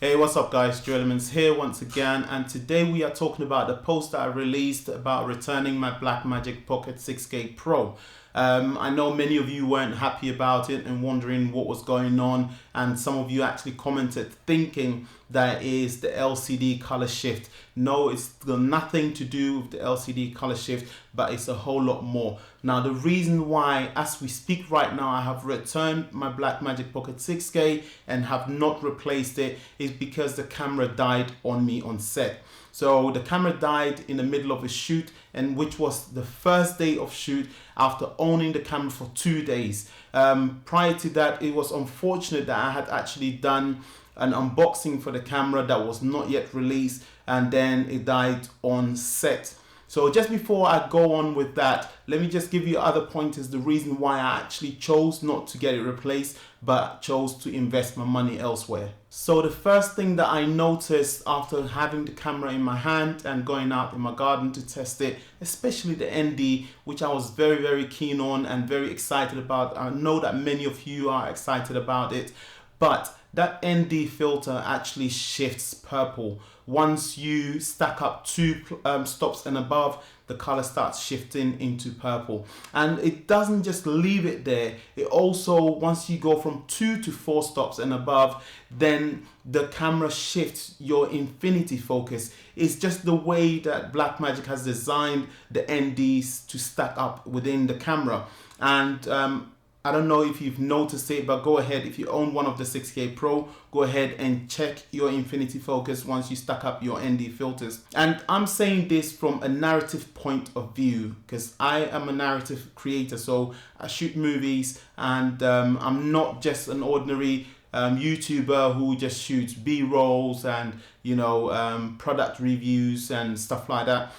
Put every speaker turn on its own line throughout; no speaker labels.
Hey, what's up guys, Joe Elements here once again, and today we are talking about the post that I released about returning my Blackmagic Pocket 6K Pro. I know many of you weren't happy about it and wondering what was going on, and some of you actually commented thinking that it is the LCD color shift. No, it's got nothing to do with the LCD color shift, but it's a whole lot more. Now, the reason why, as we speak right now, I have returned my Blackmagic Pocket 6K and have not replaced it is because the camera died on me on set. So the camera died in the middle of a shoot, and which was the first day of shoot after owning the camera for 2 days. Prior to that, it was unfortunate that I had actually done an unboxing for the camera that was not yet released, and then it died on set. So just before I go on with that, let me just give you other pointers, the reason why I actually chose not to get it replaced, but chose to invest my money elsewhere. So the first thing that I noticed after having the camera in my hand and going out in my garden to test it, especially the ND, which I was very keen on and very excited about. I know that many of you are excited about it, but that ND filter actually shifts purple. Once you stack up 2 stops and above, the color starts shifting into purple. And it doesn't just leave it there. It also, once you go from 2 to 4 stops and above, then the camera shifts your infinity focus. It's just the way that Blackmagic has designed the NDs to stack up within the camera. And I don't know if you've noticed it, but go ahead, if you own one of the 6K Pro, go ahead and check your infinity focus once you stack up your ND filters. And I'm saying this from a narrative point of view because I am a narrative creator, so I shoot movies, and I'm not just an ordinary YouTuber who just shoots B-rolls and product reviews and stuff like that.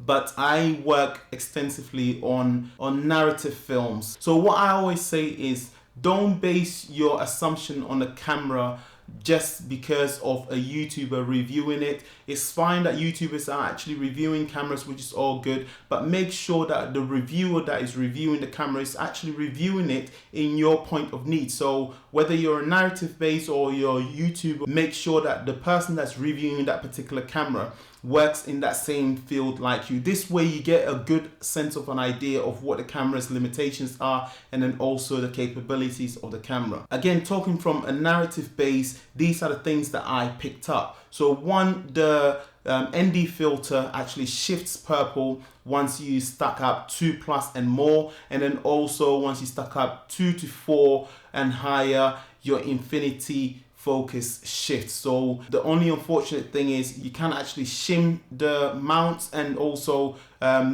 But I work extensively on narrative films. So what I always say is, don't base your assumption on a camera just because of a YouTuber reviewing it. It's fine that YouTubers are actually reviewing cameras, which is all good, but make sure that the reviewer that is reviewing the camera is actually reviewing it in your point of need. So whether you're a narrative based or you're a YouTuber, make sure that the person that's reviewing that particular camera works in that same field like you. This way you get a good sense of an idea of what the camera's limitations are, and then also the capabilities of the camera. Again, talking from a narrative base, these are the things that I picked up. So one, the ND filter actually shifts purple once you stack up 2+ and more, and then also once you stack up 2 to 4 and higher, your infinity focus shifts. So the only unfortunate thing is you can actually shim the mounts, and also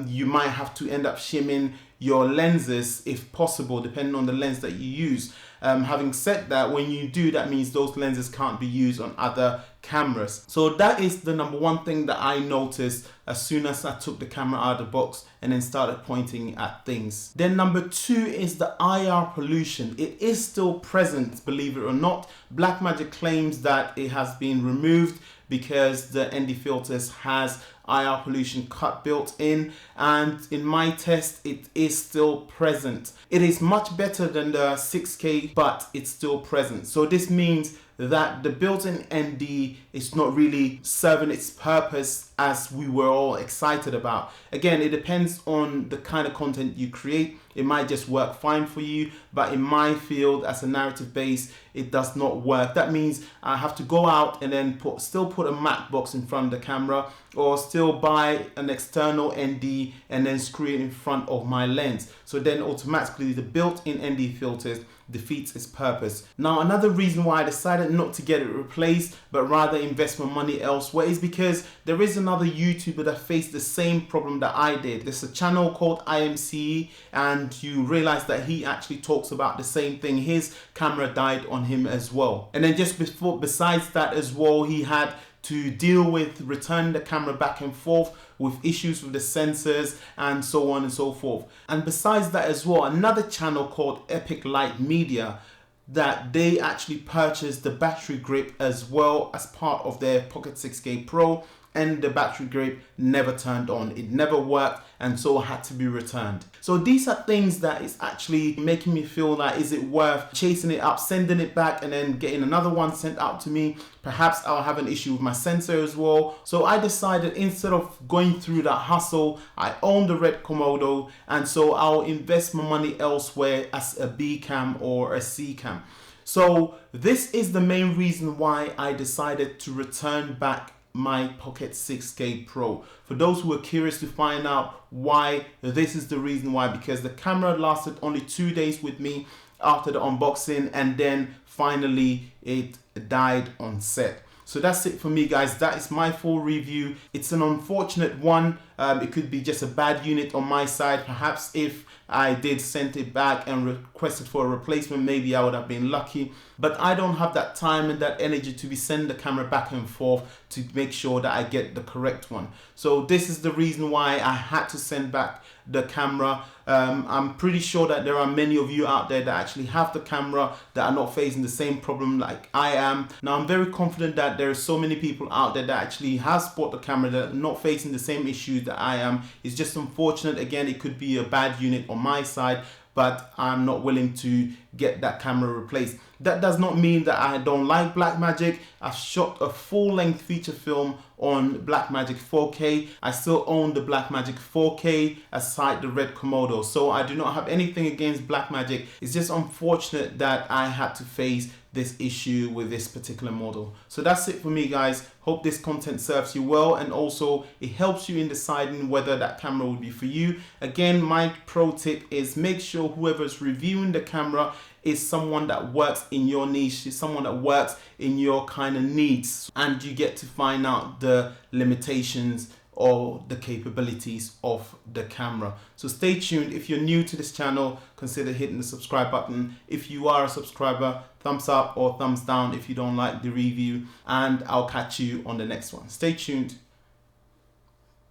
you might have to end up shimming your lenses if possible, depending on the lens that you use. Having said that, when you do, that means those lenses can't be used on other cameras. So that is the number one thing that I noticed as soon as I took the camera out of the box and then started pointing at things. Then number 2 is the IR pollution. It is still present, believe it or not. Blackmagic claims that it has been removed because the ND filters has IR pollution cut built in, and in my test it is still present. It is much better than the 6K, but it's still present. So this means that the built-in ND is not really serving its purpose as we were all excited about. Again, it depends on the kind of content you create. It might just work fine for you, but in my field as a narrative base, it does not work. That means I have to go out and then still put a matte box in front of the camera, or still buy an external ND and then screw it in front of my lens. So then automatically the built-in ND filters defeats its purpose. Now, another reason why I decided not to get it replaced but rather invest my money elsewhere is because there is another YouTuber that faced the same problem that I did. There's a channel called IMCE, and you realize that he actually talks about the same thing. His camera died on him as well. And then just besides that as well, he had to deal with returning the camera back and forth with issues with the sensors and so on and so forth. And besides that as well, another channel called Epic Light Media, that they actually purchased the battery grip as well as part of their Pocket 6K Pro, and the battery grip never turned on. It never worked, and so had to be returned. So these are things that is actually making me feel like, is it worth chasing it up, sending it back, and then getting another one sent out to me? Perhaps I'll have an issue with my sensor as well. So I decided, instead of going through that hustle, I own the red Komodo, and so I'll invest my money elsewhere as a B cam or a C cam. So this is the main reason why I decided to return back my Pocket 6K Pro. For those who are curious to find out why, this is the reason why, because the camera lasted only 2 days with me after the unboxing, and then finally it died on set. So that's it for me, guys. That is my full review. It's an unfortunate one. It could be just a bad unit on my side. Perhaps if I did send it back and requested for a replacement, maybe I would have been lucky. But I don't have that time and that energy to be sending the camera back and forth to make sure that I get the correct one. So this is the reason why I had to send back the camera. I'm pretty sure that there are many of you out there that actually have the camera that are not facing the same problem like I am. Now, I'm very confident that there are so many people out there that actually has bought the camera that are not facing the same issues that I am. It's just unfortunate. Again, it could be a bad unit on my side, but I'm not willing to get that camera replaced. That does not mean that I don't like Blackmagic. I've shot a full-length feature film on Blackmagic 4K. I still own the Blackmagic 4K aside the red Komodo. So I do not have anything against Blackmagic. It's just unfortunate that I had to face this issue with this particular model. So that's it for me, guys. Hope this content serves you well, and also it helps you in deciding whether that camera would be for you. Again, my pro tip is make sure whoever's reviewing the camera is someone that works in your niche, is someone that works in your kind of needs, and you get to find out the limitations or the capabilities of the camera. So stay tuned. If you're new to this channel, consider hitting the subscribe button. If you are a subscriber, thumbs up or thumbs down if you don't like the review, and I'll catch you on the next one. Stay tuned.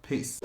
Peace.